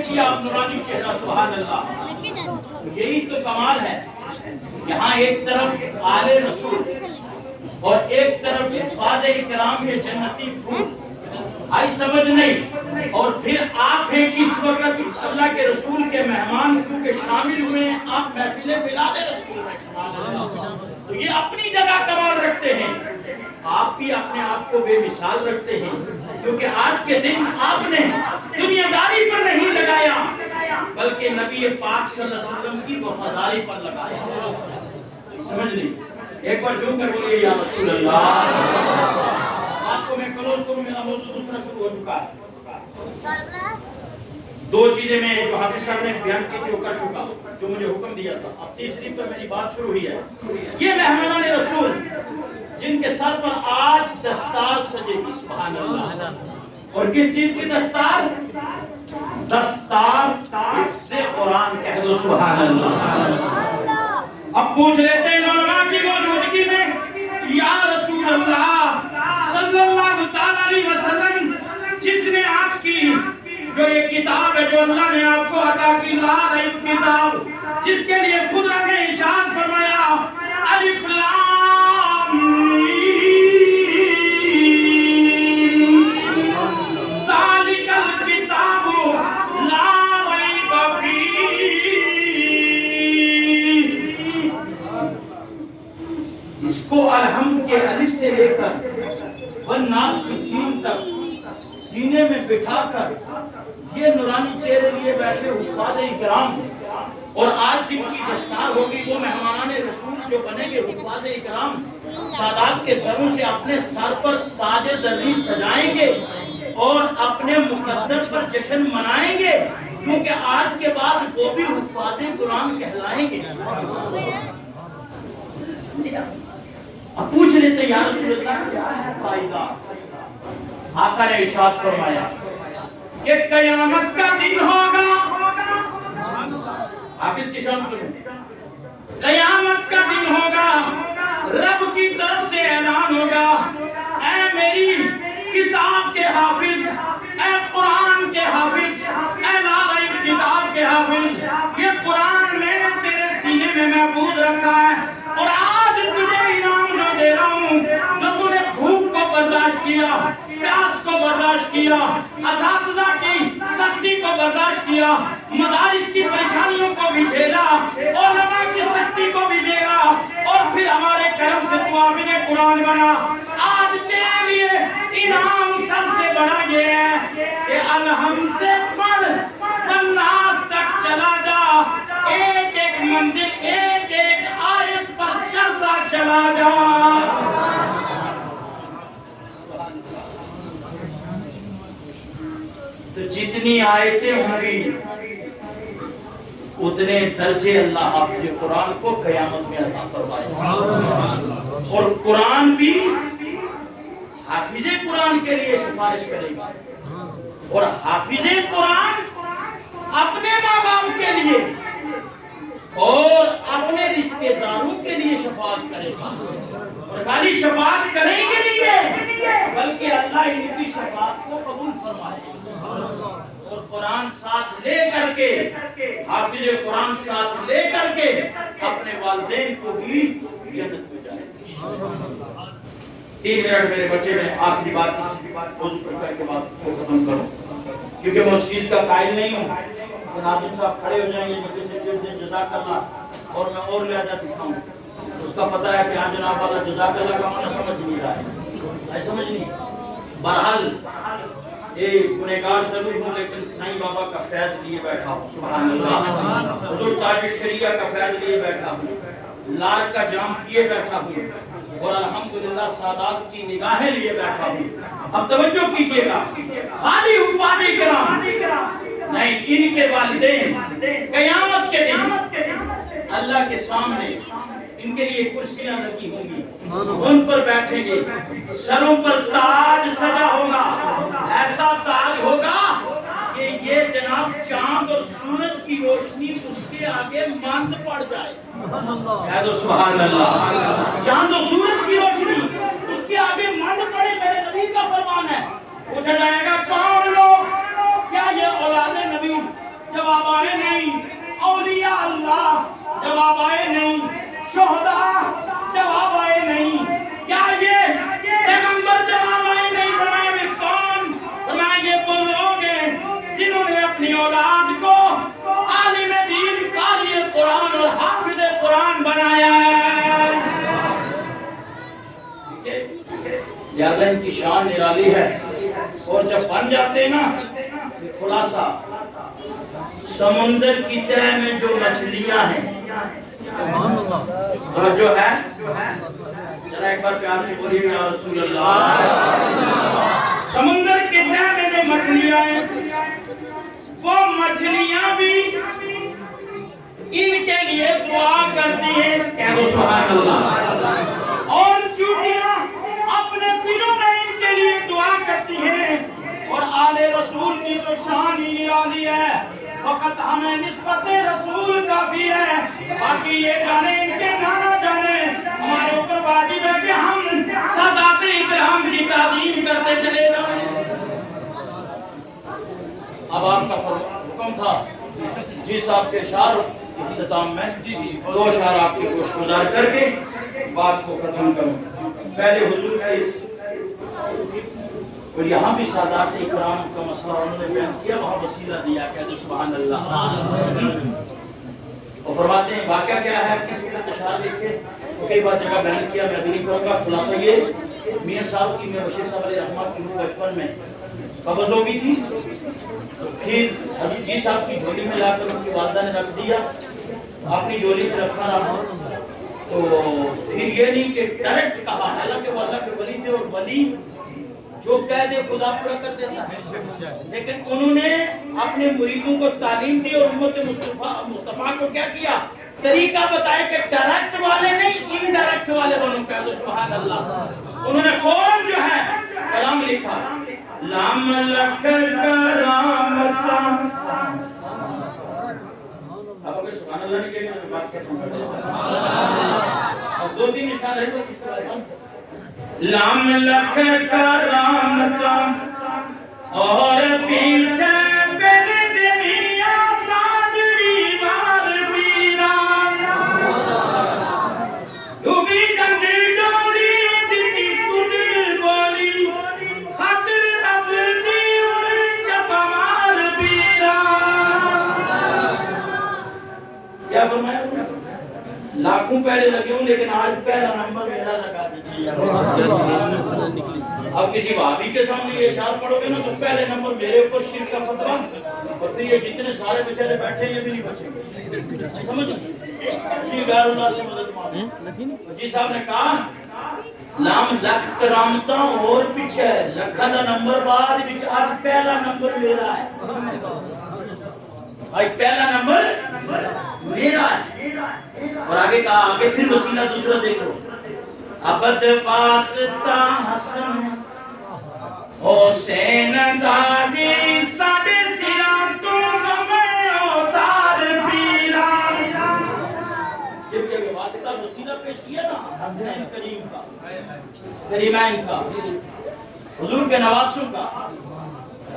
دیکھیے آپ نورانی چہرہ، سبحان اللہ. یہی تو کمال ہے، جہاں ایک طرف آل رسول اور ایک طرف حفاظ کرام کے جنتی پھول. آئی سمجھ نہیں؟ اور پھر آپ ہیں اس وقت اللہ کے رسول کے مہمان کیونکہ شامل ہوئے ہیں آپ محفل میلاد رسول میں. سبحان اللہ. تو یہ اپنی جگہ کمال رکھتے ہیں، آپ بھی اپنے آپ کو بے مثال رکھتے ہیں، کیونکہ آج کے دن آپ نے دنیا داری پر نہیں لگایا بلکہ نبی پاک صلی اللہ علیہ وسلم کی وفاداری پر لگایا. سمجھ نہیں؟ ایک بار جھوم کر بولیے یا رسول اللہ. آپ کو میں کلوز کروں، میرا موضوع دوسرا شروع ہو چکا ہے. دو چیزیں میں جو حافظ صاحب نے بیان کی تھی وہ کر چکا، جو مجھے حکم دیا تھا. اب تیسری پر میری بات شروع ہوئی ہے. یہ مہمانان رسول جن کے سر پر آج دستار سجے گی، سبحان اللہ. اور کس چیز کی دستار؟ دستار حفظ قرآن. کہہ دو سبحان اللہ. اب پوچھ لیتے ہیں علماء کی موجودگی میں، یا رسول اللہ صلی اللہ تعالیٰ علیہ وسلم، جس نے آپ کی جو یہ کتاب ہے جو اللہ نے آپ کو عطا کی، لا ریب کتاب، جس کے لیے خود رب نے ارشاد فرمایا الف لام میم ذالک الکتاب لا ریب فیہ. اس کو الحمد کے الف سے لے کر والناس کی سین تک سینے میں بٹھا کر یہ نورانی چہرے لیے بیٹھے حفاظ کرام، اور آج جن کی دستار ہوگی وہ مہمانان رسول جو بنے گے حفاظ کرام، سادات کے سروں سے اپنے سر پر تاج زرین سجائیں گے اور اپنے مقدر پر جشن منائیں گے، کیونکہ آج کے بعد وہ بھی حفاظ قرآن کہلائیں گے. اب پوچھ لیتے یا رسول اللہ کیا ہے فائدہ؟ آقا نے ارشاد فرمایا کہ قیامت کا دن ہوگا. حافظ کی شان سنو. قیامت کا دن ہوگا، رب کی طرف سے اعلان ہوگا، اے میری کتاب کے حافظ، اے قرآن کے حافظ، اے لا ریب کتاب کے حافظ، یہ قرآن میں نے تیرے سینے میں محفوظ رکھا ہے، اور آج تجھے انعام جو دے رہا ہوں، جو تو نے بھوک کو برداشت کیا، پیاس کو برداشت کیا، اساتذہ کی سختی کو برداشت کیا، مدارس کی پریشانیوں کو بھی جھیلا، علماء کی سختی کو بھی جھیلا، اور پھر ہمارے کرم سے تو حافظ قرآن بنا. آج تیرے لیے انعام سب سے بڑا یہ ہے کہ الحمد سے پڑھ والناس تک چلا جا، ایک ایک منزل ایک ایک آیت پر چڑھتا چلا جا. تو جتنی آیتیں ہوں گی اتنے درجے اللہ حافظ قرآن کو قیامت میں عطا فرمائے. اور قرآن بھی حافظ قرآن کے لیے سفارش کرے گا، اور حافظ قرآن اپنے ماں باپ کے لیے اور اپنے رشتہ داروں کے لیے شفاعت کرے گا. اور خالی شفاعت کرنے کے لیے بلکہ اللہ ان کی شفاعت کو قبول فرمائے. اور قرآن ساتھ لے کر کے، حافظ قرآن ساتھ لے کر کے اپنے والدین کو بھی جنت میں جائے. 3 منٹ میرے بچے میں آخری بات اس موضوع پر کے بعد کو ختم کروں، کیونکہ میں اس چیز کا قائل نہیں ہوں کہ ناظم صاحب کھڑے ہو جائیں گے مجھے سے چڑھ دیں جزاک اللہ اور میں اور لہجہ دکھاؤں. اس کا پتہ ہے کہ ہاں جناب والا جزاک اللہ کا معنی سمجھ نہیں رہا ہے، سمجھ نہیں. بہرحال ایک گنہگار ضرور ہوں لیکن سائیں بابا کا فیض لیے بیٹھا ہوں. سبحان اللہ. حضور تاج الشریعہ کا فیض لیے بیٹھا ہوں، لار کا جام پیے بیٹھا ہوں، اور الحمدللہ سادات کی نگاہیں لیے بیٹھا ہوں. اب توجہ کیجئے گا، ساری حفاظ کرام نہیں، ان کے والدین قیامت کے دن اللہ کے سامنے ان کے لیے کرسیاں لگی ہوں گی، ان پر بیٹھیں گے، سروں پر تاج سجا ہوگا، ایسا تاج ہوگا کہ یہ جناب چاند اور سورج کی روشنی اس کے آگے ماند پڑ جائے. کہہ دو سبحان اللہ. چاند اور سورج کی روشنی اس کے آگے ماند پڑے، میرے نبی کا فرمان ہے. پوچھا جائے گا کون لوگ؟ کیا یہ اولاد نبی جواب آئے نہیں، شہداء جواب آئے نہیں، کیا یہ پیغمبر جواب آئے نہیں؟ فرمایا پھر کون؟ فرمایا یہ وہ لوگ ہیں جنہوں نے اپنی اولاد کو عالم دین، قاری قرآن اور حافظ قرآن بنایا ہے۔ لہذا ان کی شان نرالی ہے، اور جب بن جاتے ہیں نا، خلاصہ سمندر کی تہہ میں جو مچھلیاں ہیں، اور جو ہے ذرا ایک بار پیار سے بولیے یا رسول اللہ، سمندر کی تہہ میں جو مچھلیاں ہیں، وہ مچھلیاں بھی ان کے لیے دعا کرتی ہیں، کہہ دو سبحان اللہ، اور چوٹیاں اپنے دلوں میں ان کے لیے دعا کرتی ہیں، اور آل رسول کی تو شان ہی نرالی ہے، فقط ہمیں نسبت رسول کافی ہے، باقی یہ جانے ان کے نانا جانے، ہمارے اوپر واجب ہے کہ ہم سادات اکرام کی تعظیم کرتے چلے جائیں۔ اب آپ کا حکم تھا جی صاحب کے اشعار اختتام میں دو اشعار آپ کے گوش گزار کر کے بات کو ختم کروں۔ پہلے حضور کا اس، اور یہاں بھی سادات اکرام کا مسئلہ انہوں نے بیان کیا، وہاں وسیلہ دیا، کہہ دو سبحان اللہ، اور فرماتے ہیں واقعہ کیا ہے، کسی کا اشعار دیکھے کئی بار جگہ بیان کیا، میں ابھی نہیں کروں گا۔ خلاصہ یہ میاں صاحب کی، میں بشیر صاحب علیہ رحمہ کی روح بچپن میں قبض ہو گئی تھی، پھر حضرت جی صاحب کی جھولی میں لا کر ان کی والدہ نے رکھ دیا، اپنی جھولی میں رکھا رہا، تو پھر یہ نہیں کہ ڈائریکٹ کہا، حالانکہ وہ اللہ کے ولی تھے، اور ولی جو کہہ دے خدا پورا کر دیتا ہے، لیکن انہوں نے اپنے مریدوں کو تعلیم دی اور امت مصطفیٰ کو کیا کیا، طریقہ بتایا کہ ڈائریکٹ والے نہیں، انڈائریکٹ والے بنو، کہہ دو سبحان اللہ۔ انہوں نے فوراً جو ہے کلام لکھا، لام لکھ کرامتا، اب اگر سبحان اللہ نے کہا تو بات ختم کر دیں، اب دو تین اشارے ہیں بس اس کے بعد، لام لکھ کرامتا اور پیچھے پہلے دنیا سادری بار بینا، ڈوبی جنگ ڈولی دیتی تجھ بولی، خاطر رب دی ان چپا مار بینا۔ کیا فرمایا؟ لاکھوں پہلے لگے ہوں لیکن آج پہلا نمبر میرا لگا دیجیے۔ اب کسی وہابی کے سامنے یہ اشعار پڑھو گے نا تو پہلے نمبر میرے اوپر شرک کا فتویٰ، اور پھر یہ جتنے سارے بیچارے بیٹھے ہیں یہ بھی نہیں بچیں گے، سمجھ جی غیر اللہ سے مدد مانگو۔ جی صاحب نے کہا لام لکھ کرامتا اور پیچھے لکھا دا نمبر بعد وچ آج پہلا نمبر میرا ہے، آج پہلا نمبر میرا ہے۔ اور آگے کہا، آگے پھر وسیلہ دوسرا دیکھو، ابد واسطہ حسن حسین داجی ساڑھے سیران تو غمیں اتار پیرا۔ جب یہ واسطہ وسیلہ پیش کیا نا حسنین کریم کا، کریمین کا، حضور کے نواسوں کا،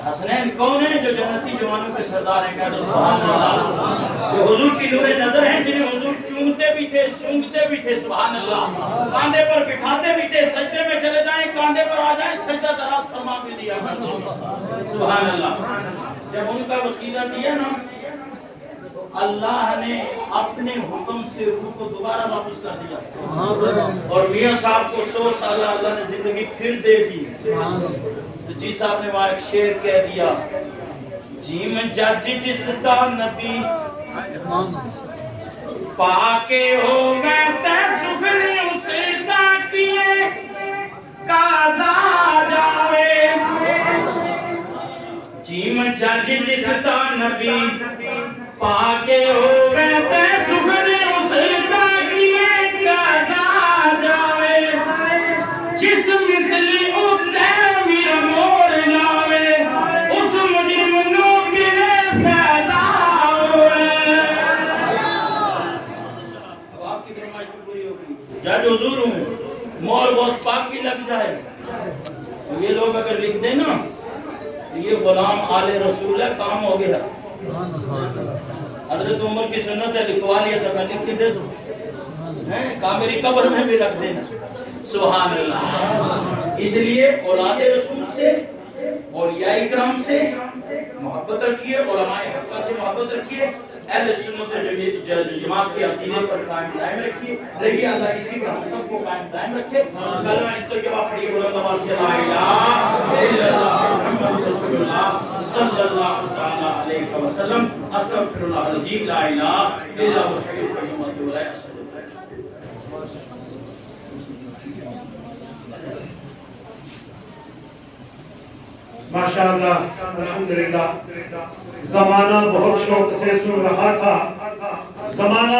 حسنین کون ہیں؟ جو جنتی جوانوں کے سردار ہیں، کہہ دو سبحان اللہ، جو حضور کی نور نظر ہیں، جنہیں حضور چومتے بھی تھے، سونگتے بھی تھے، سبحان اللہ، کاندھے پر بٹھاتے بھی تھے، سجدے میں چلے جائیں کاندھے پر آ جائیں، سجدہ دراز فرما بھی دیا، سبحان اللہ۔ جب ان کا وسیلہ دیا نا، اللہ نے اپنے حکم سے روح کو دوبارہ واپس کر دیا، اور میاں صاحب کو 100 سالہ اللہ نے زندگی پھر دے دی۔ تو جی صاحب نے وہاں ایک شعر کہہ دیا، جیم جج جس دا نبی پاکے ہوگے تے سبھنی اسے داکیے کازا جاوے، جیم جج جس دا نبی پاکے ہوگے تے سبھنی اسے داکیے کازا جاوے، جس مثلی اتے میرا مور لاوے، اس مجرم نو کنے سزا ہوئے۔ اب آپ کی فرمائش بھی پوری ہوگی، جج حضور ہوں، مور غوث پاک کی لگ جائے، یہ لوگ اگر لکھ دیں نا یہ غلام آل رسول ہے، کام ہو گیا۔ حضرت عمر کی سنت ہے لکھوا لیا تھا لکھ کے دے دو کہا میری قبر میں بھی رکھ دینا سبحان اللہ اس لیے اولاد رسول سے اولیاء اکرام سے محبت رکھیے علماء حقہ سے محبت رکھیے اہل سنت جماعت کے عقیدے پر قائم دائم رہیے اللہ اسی پر ہم سب کو قائم دائم رکھے کلمہ اتقوا پڑھیے بلند آواز سے لا الہ الا اللہ محمد رسول اللہ صلی اللہ تعالی علیہ وسلم استغفر اللہ العظیم لا الہ الا هو الحی القیوم واتوب الیہ السلام ماشاءاللہ الحمدللہ زمانہ بہت شوق سے سن رہا تھا زمانہ